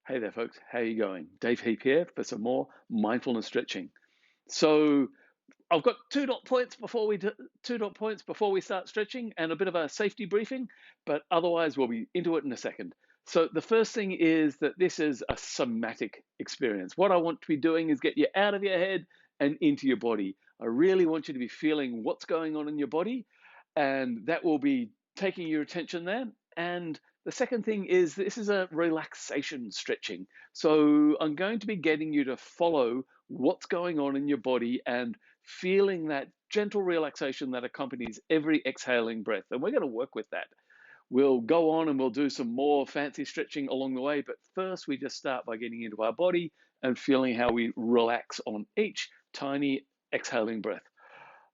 Hey there, folks. How you going? Dave Heap here for some more mindfulness stretching. So I've got 2 dot points before we start stretching, and a bit of a safety briefing. But otherwise, we'll be into it in a second. So the first thing is that this is a somatic experience. What I want to be doing is get you out of your head and into your body. I really want you to be feeling what's going on in your body, and that will be taking your attention there. And the second thing is this is a relaxation stretching. So I'm going to be getting you to follow what's going on in your body and feeling that gentle relaxation that accompanies every exhaling breath. And we're going to work with that. We'll go on and we'll do some more fancy stretching along the way. But first, we just start by getting into our body and feeling how we relax on each tiny exhaling breath.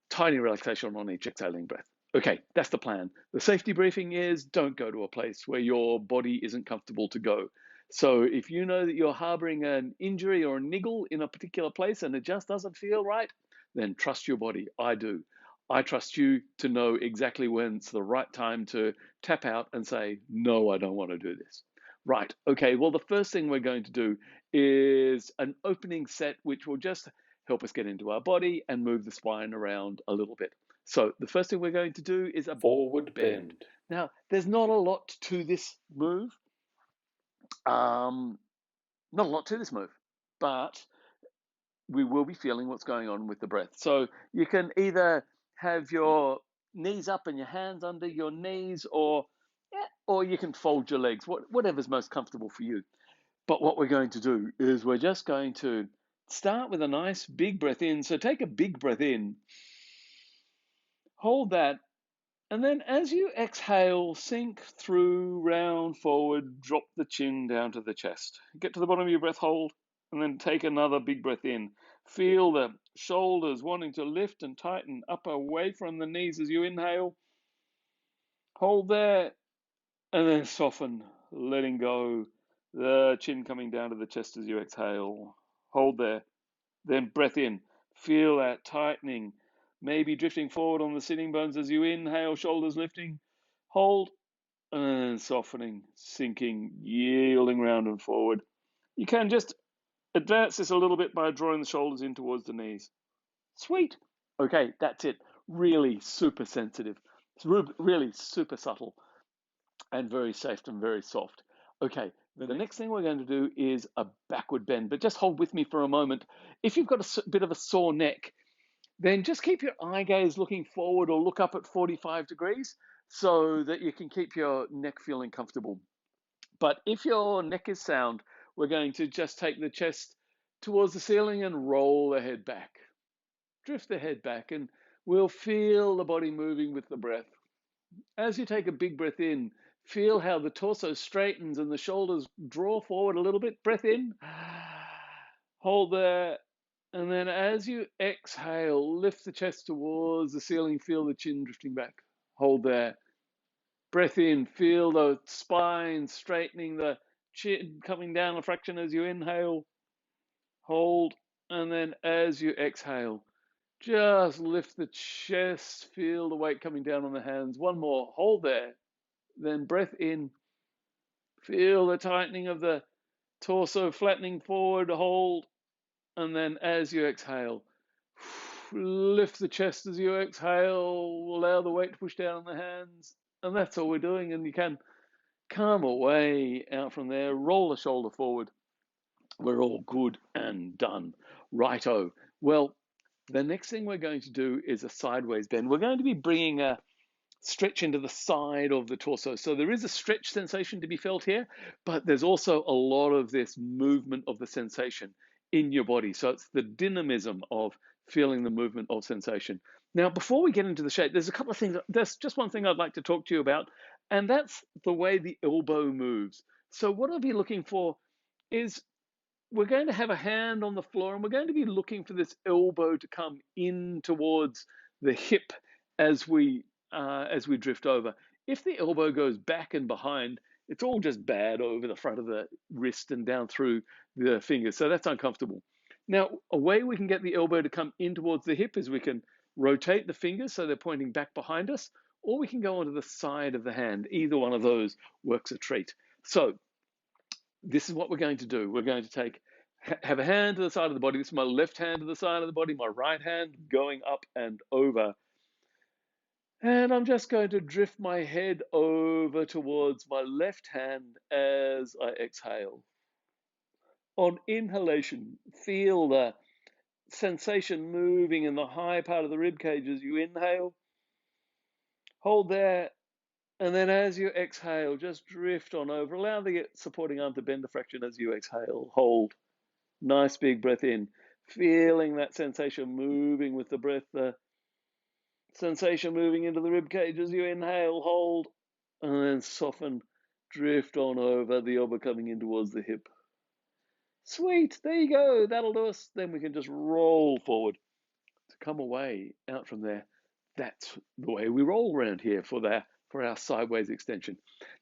Tiny relaxation on each exhaling breath. Okay, that's the plan. The safety briefing is don't go to a place where your body isn't comfortable to go. So if you know that you're harboring an injury or a niggle in a particular place and it just doesn't feel right, then trust your body. I do. I trust you to know exactly when it's the right time to tap out and say, no, I don't want to do this. Right, okay, well, the first thing we're going to do is an opening set, which will just help us get into our body and move the spine around a little bit. So the first thing we're going to do is a Forward bend. bend. Now, there's not a lot to this move. Not a lot to this move, but we will be feeling what's going on with the breath. So you can either have your knees up and your hands under your knees, or you can fold your legs, whatever's most comfortable for you. But what we're going to do is we're just going to start with a nice big breath in. So take a big breath in, hold that, and then as you exhale, sink through, round forward, drop the chin down to the chest. Get to the bottom of your breath, hold, and then take another big breath in. Feel the shoulders wanting to lift and tighten up away from the knees as you inhale. Hold there, and then soften, letting go. The chin coming down to the chest as you exhale. Hold there. Then breath in. Feel that tightening, maybe drifting forward on the sitting bones as you inhale, shoulders lifting. Hold, and then softening, sinking, yielding round and forward. You can just advance this a little bit by drawing the shoulders in towards the knees. Sweet. Okay, that's it. Really super sensitive. It's really super subtle and very safe and very soft. Okay, the next thing we're going to do is a backward bend, but just hold with me for a moment. If you've got a bit of a sore neck, then just keep your eye gaze looking forward or look up at 45 degrees so that you can keep your neck feeling comfortable. But if your neck is sound, we're going to just take the chest towards the ceiling and roll the head back. Drift the head back, and we'll feel the body moving with the breath. As you take a big breath in, feel how the torso straightens and the shoulders draw forward a little bit. Breath in, hold there, and then as you exhale, lift the chest towards the ceiling, feel the chin drifting back. Hold there. Breath in, feel the spine straightening, the chin coming down a fraction as you inhale. Hold, and then as you exhale, just lift the chest, feel the weight coming down on the hands. One more, hold there. Then breath in, feel the tightening of the torso flattening forward, hold, and then as you exhale, lift the chest as you exhale, allow the weight to push down on the hands, and that's all we're doing. And you can come away out from there, roll the shoulder forward. We're all good and done. Righto. Well, the next thing we're going to do is a sideways bend. We're going to be bringing a stretch into the side of the torso. So there is a stretch sensation to be felt here, but there's also a lot of this movement of the sensation in your body. So it's the dynamism of feeling the movement of sensation. Now, before we get into the shape, there's a couple of things. There's just one thing I'd like to talk to you about, and that's the way the elbow moves. So what I'll be looking for is we're going to have a hand on the floor and we're going to be looking for this elbow to come in towards the hip as we drift over. If the elbow goes back and behind, it's all just bad over the front of the wrist and down through the fingers. So that's uncomfortable. Now, a way we can get the elbow to come in towards the hip is we can rotate the fingers so they're pointing back behind us, or we can go onto the side of the hand. Either one of those works a treat. So this is what we're going to do. We're going to have a hand to the side of the body. This is my left hand to the side of the body, my right hand going up and over. And I'm just going to drift my head over towards my left hand as I exhale. On inhalation, feel the sensation moving in the high part of the rib cage as you inhale. Hold there, and then as you exhale, just drift on over. Allow the supporting arm to bend a fraction as you exhale. Hold. Nice big breath in. Feeling that sensation moving with the breath, the sensation moving into the rib cage as you inhale. Hold, and then soften. Drift on over, the elbow coming in towards the hip. Sweet, there you go. That'll do us. Then we can just roll forward to come away out from there. That's the way we roll around here for our sideways extension.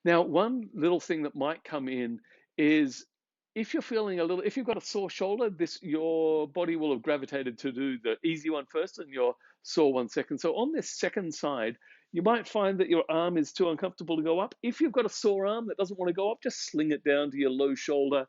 Now, one little thing that might come in is if you're feeling if you've got a sore shoulder, your body will have gravitated to do the easy one first and your sore one second. So on this second side, you might find that your arm is too uncomfortable to go up. If you've got a sore arm that doesn't want to go up, just sling it down to your low shoulder,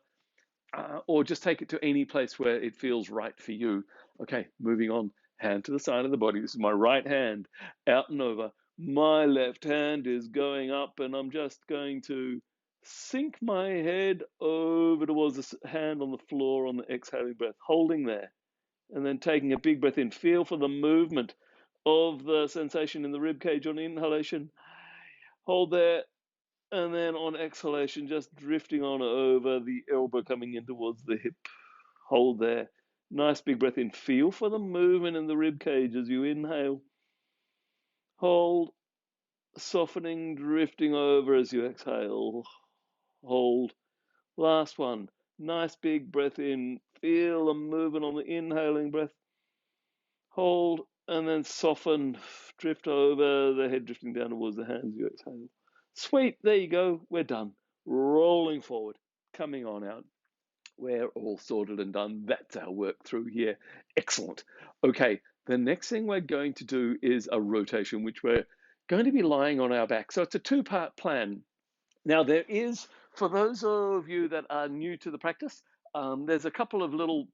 or just take it to any place where it feels right for you. Okay, moving on. Hand to the side of the body. This is my right hand out and over. My left hand is going up, and I'm just going to sink my head over towards the hand on the floor on the exhaling breath, holding there, and then taking a big breath in. Feel for the movement of the sensation in the rib cage on inhalation. Hold there, and then on exhalation, just drifting on over, the elbow coming in towards the hip. Hold there. Nice big breath in. Feel for the movement in the rib cage as you inhale. Hold, softening, drifting over as you exhale. Hold. Last one. Nice big breath in. Feel the movement on the inhaling breath. Hold, and then soften. Drift over, the head drifting down towards the hands as you exhale. Sweet, there you go. We're done. Rolling forward, coming on out. We're all sorted and done. That's our work through here. Excellent. Okay, the next thing we're going to do is a rotation, which we're going to be lying on our back. So it's a two-part plan. Now, there is, for those of you that are new to the practice, there's a couple of little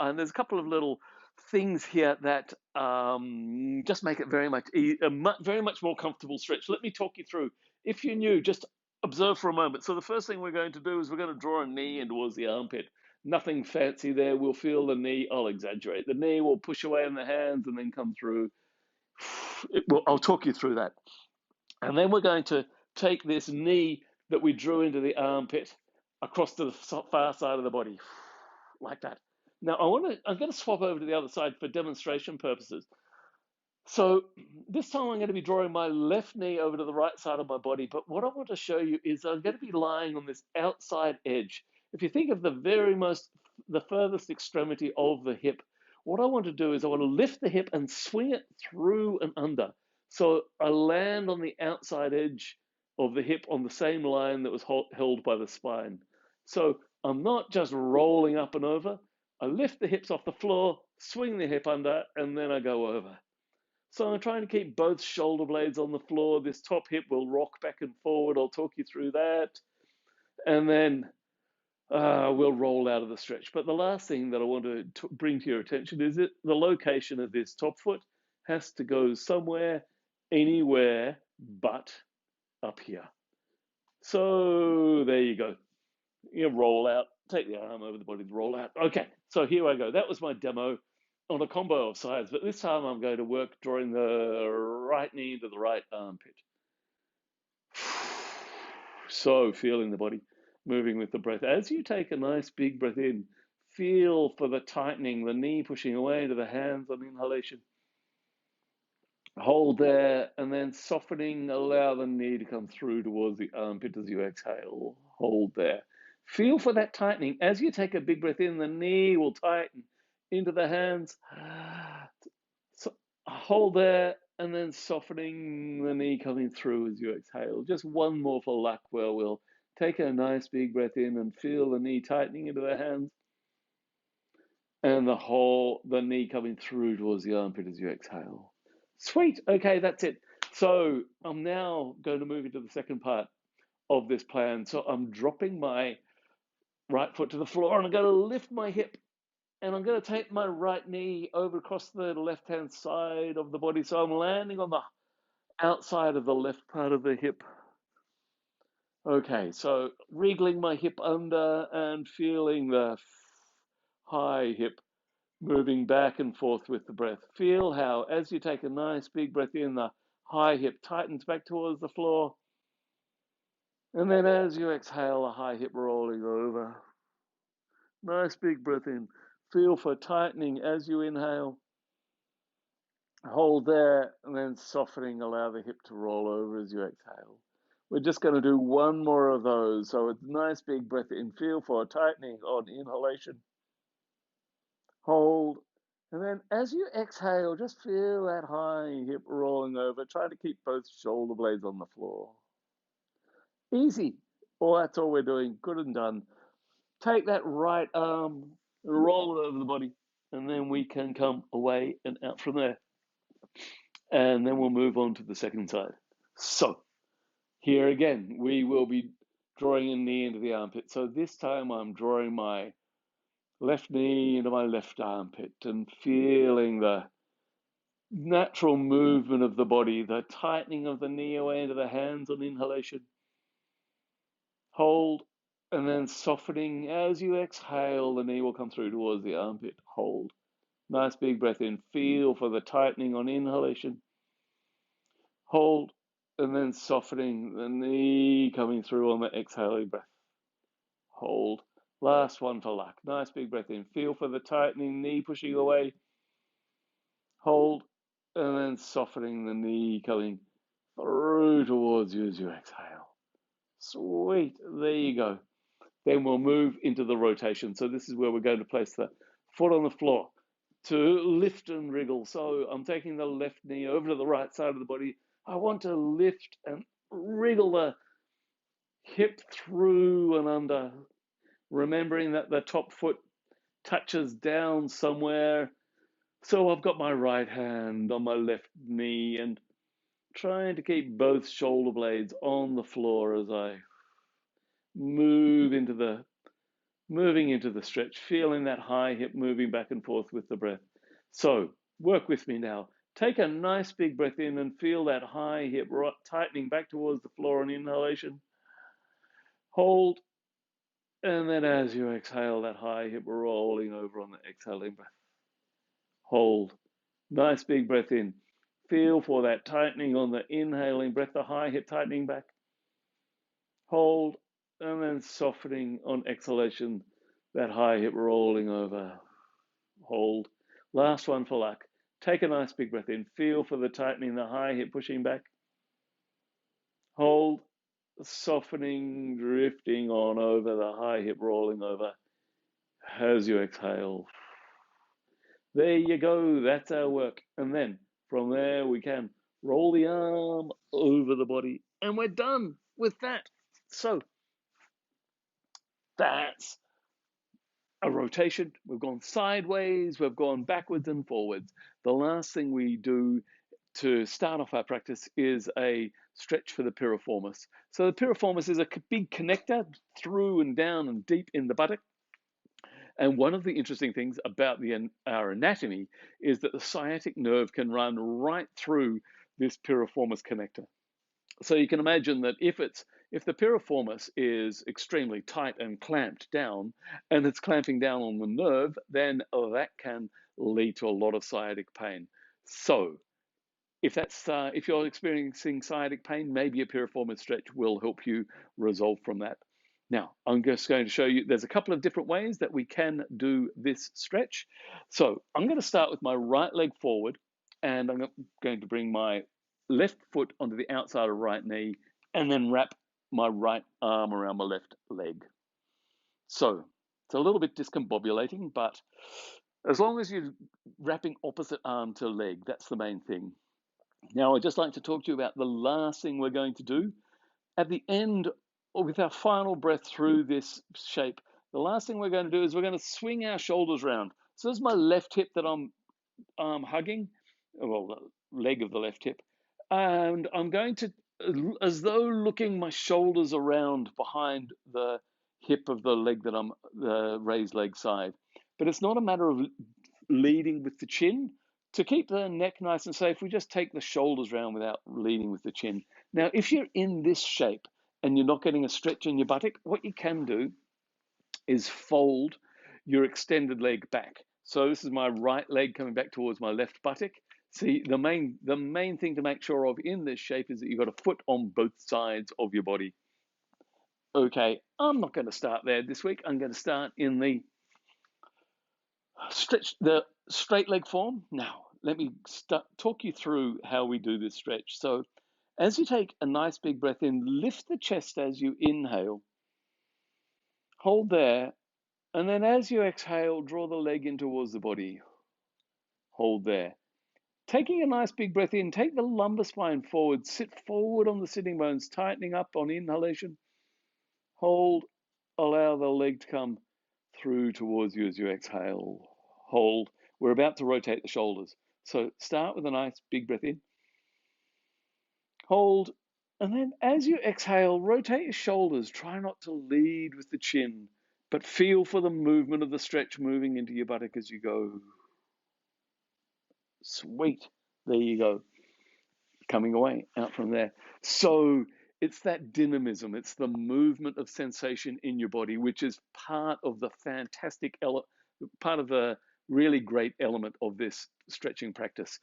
and there's a couple of little things here that just make it very much more comfortable stretch. Let me talk you through. If you're new, just observe for a moment. So the first thing we're going to do is we're going to draw a knee in towards the armpit. Nothing fancy there. We'll feel the knee. I'll exaggerate. The knee will push away in the hands and then come through. I'll talk you through that. And then we're going to take this knee that we drew into the armpit across to the far side of the body, like that. Now I'm going to swap over to the other side for demonstration purposes. So this time I'm going to be drawing my left knee over to the right side of my body, but what I want to show you is I'm going to be lying on this outside edge. If you think of the furthest extremity of the hip, what I want to do is I want to lift the hip and swing it through and under. So I land on the outside edge of the hip on the same line that was held by the spine. So I'm not just rolling up and over. I lift the hips off the floor, swing the hip under, and then I go over. So I'm trying to keep both shoulder blades on the floor. This top hip will rock back and forward. I'll talk you through that. And then we'll roll out of the stretch. But the last thing that I want to bring to your attention is that the location of this top foot has to go somewhere, anywhere but up here. So there you go. You roll out, take the arm over the body, roll out. Okay, so here I go. That was my demo on a combo of sides, but this time I'm going to work drawing the right knee into the right armpit. So feeling the body moving with the breath. As you take a nice big breath in, feel for the tightening, the knee pushing away to the hands on inhalation. Hold there, and then softening, allow the knee to come through towards the armpit as you exhale. Hold there. Feel for that tightening. As you take a big breath in, the knee will tighten into the hands. So hold there, and then softening the knee coming through as you exhale. Just one more for luck where we'll take a nice big breath in and feel the knee tightening into the hands. And the knee coming through towards the armpit as you exhale. Sweet. Okay, that's it. So I'm now going to move into the second part of this plan. So I'm dropping my right foot to the floor and I'm going to lift my hip and I'm going to take my right knee over across the left-hand side of the body. So I'm landing on the outside of the left part of the hip. Okay, so wriggling my hip under and feeling the high hip moving back and forth with the breath. Feel how, as you take a nice big breath in, the high hip tightens back towards the floor. And then as you exhale, the high hip rolling over. Nice big breath in. Feel for tightening as you inhale. Hold there and then softening. Allow the hip to roll over as you exhale. We're just going to do one more of those. So it's nice big breath in. Feel for tightening on inhalation. Hold. And then as you exhale, just feel that high hip rolling over. Try to keep both shoulder blades on the floor. Easy. Well, that's all we're doing. Good and done. Take that right arm and roll it over the body. And then we can come away and out from there. And then we'll move on to the second side. So here again, we will be drawing a knee into the armpit. So this time I'm drawing my left knee into my left armpit and feeling the natural movement of the body, the tightening of the knee away into the hands on inhalation. Hold, and then softening. As you exhale, the knee will come through towards the armpit. Hold. Nice big breath in. Feel for the tightening on inhalation. Hold, and then softening the knee coming through on the exhaling breath. Hold. Last one for luck. Nice big breath in. Feel for the tightening, knee pushing away. Hold, and then softening the knee coming through towards you as you exhale. Sweet. There you go. Then we'll move into the rotation. So this is where we're going to place the foot on the floor to lift and wriggle. So I'm taking the left knee over to the right side of the body. I want to lift and wriggle the hip through and under, remembering that the top foot touches down somewhere. So I've got my right hand on my left knee and trying to keep both shoulder blades on the floor as I moving into the stretch, feeling that high hip moving back and forth with the breath. So work with me now. Take a nice big breath in and feel that high hip tightening back towards the floor on inhalation. Hold, and then as you exhale, that high hip rolling over on the exhaling breath. Hold. Nice big breath in. Feel for that tightening on the inhaling breath, the high hip tightening back. Hold, and then softening on exhalation, that high hip rolling over. Hold. Last one for luck. Take a nice big breath in. Feel for the tightening, the high hip pushing back. Hold, softening, drifting on over, the high hip rolling over as you exhale. There you go. That's our work. And then from there, we can roll the arm over the body. And we're done with that. So that's a rotation. We've gone sideways. We've gone backwards and forwards. The last thing we do to start off our practice is a stretch for the piriformis. So the piriformis is a big connector through and down and deep in the buttock. And one of the interesting things about our anatomy is that the sciatic nerve can run right through this piriformis connector. So you can imagine that if the piriformis is extremely tight and clamped down, and it's clamping down on the nerve, then that can lead to a lot of sciatic pain. So if you're experiencing sciatic pain, maybe a piriformis stretch will help you resolve from that. Now, I'm just going to show you, there's a couple of different ways that we can do this stretch. So I'm going to start with my right leg forward, and I'm going to bring my left foot onto the outside of right knee, and then wrap my right arm around my left leg. So it's a little bit discombobulating, but as long as you're wrapping opposite arm to leg, that's the main thing. Now, I'd just like to talk to you about the last thing we're going to do. At the end, or with our final breath through this shape, the last thing we're going to do is we're going to swing our shoulders around. So this is my left hip that I'm hugging, well, the leg of the left hip. And I'm going to as though looking my shoulders around behind the hip of the leg that I'm the raised leg side. But it's not a matter of leading with the chin. To keep the neck nice and safe, we just take the shoulders round without leading with the chin. Now, if you're in this shape and you're not getting a stretch in your buttock, what you can do is fold your extended leg back. So this is my right leg coming back towards my left buttock. See, the main thing to make sure of in this shape is that you've got a foot on both sides of your body. Okay, I'm not going to start there this week. I'm going to start in the straight leg form. Now, let me talk you through how we do this stretch. So, as you take a nice big breath in, lift the chest as you inhale. Hold there, and then as you exhale, draw the leg in towards the body. Hold there. Taking a nice big breath in, take the lumbar spine forward, sit forward on the sitting bones, tightening up on inhalation. Hold, allow the leg to come through towards you as you exhale. Hold. We're about to rotate the shoulders. So start with a nice big breath in. Hold. And then as you exhale, rotate your shoulders. Try not to lead with the chin, but feel for the movement of the stretch moving into your buttock as you go. Sweet. There you go. Coming away out from there. So it's that dynamism, it's the movement of sensation in your body, which is part of the part of the really great element of this stretching practice.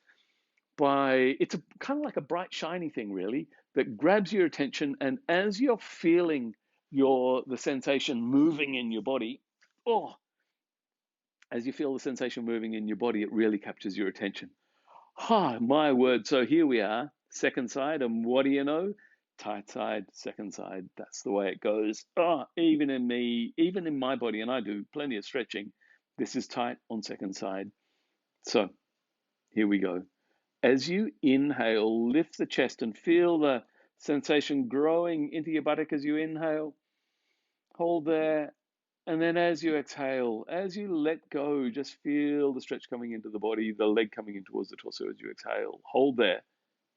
It's kind of like a bright, shiny thing, really, that grabs your attention, and as you're feeling the sensation moving in your body, as you feel the sensation moving in your body, it really captures your attention. My word. So here we are, second side, and what do you know? Tight side, second side. That's the way it goes. Even in my body, and I do plenty of stretching, this is tight on second side. So here we go. As you inhale, lift the chest and feel the sensation growing into your buttock as you inhale. Hold there. And then as you exhale, as you let go, just feel the stretch coming into the body, the leg coming in towards the torso as you exhale. Hold there.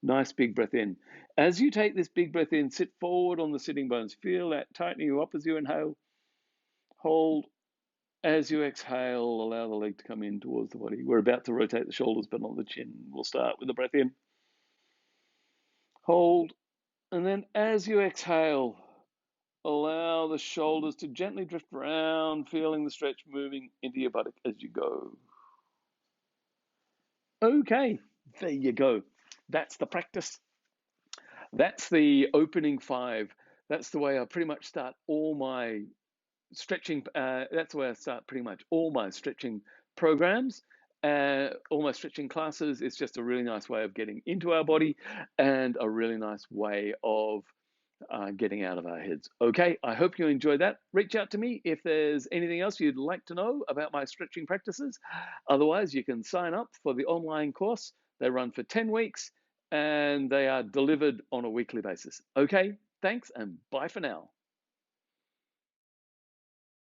Nice big breath in. As you take this big breath in, sit forward on the sitting bones. Feel that tightening you up as you inhale. Hold. As you exhale, allow the leg to come in towards the body. We're about to rotate the shoulders, but not the chin. We'll start with the breath in. Hold. And then as you exhale, allow the shoulders to gently drift around, feeling the stretch moving into your buttock as you go. Okay, there you go. That's the practice. That's the opening 5. That's the way I pretty much start all my stretching. That's the way I start pretty much all my stretching programs. All my stretching classes. It's just a really nice way of getting into our body and a really nice way of getting out of our heads. Okay, I hope you enjoyed that. Reach out to me if there's anything else you'd like to know about my stretching practices. Otherwise, you can sign up for the online course. They run for 10 weeks and they are delivered on a weekly basis. Okay, thanks and bye for now.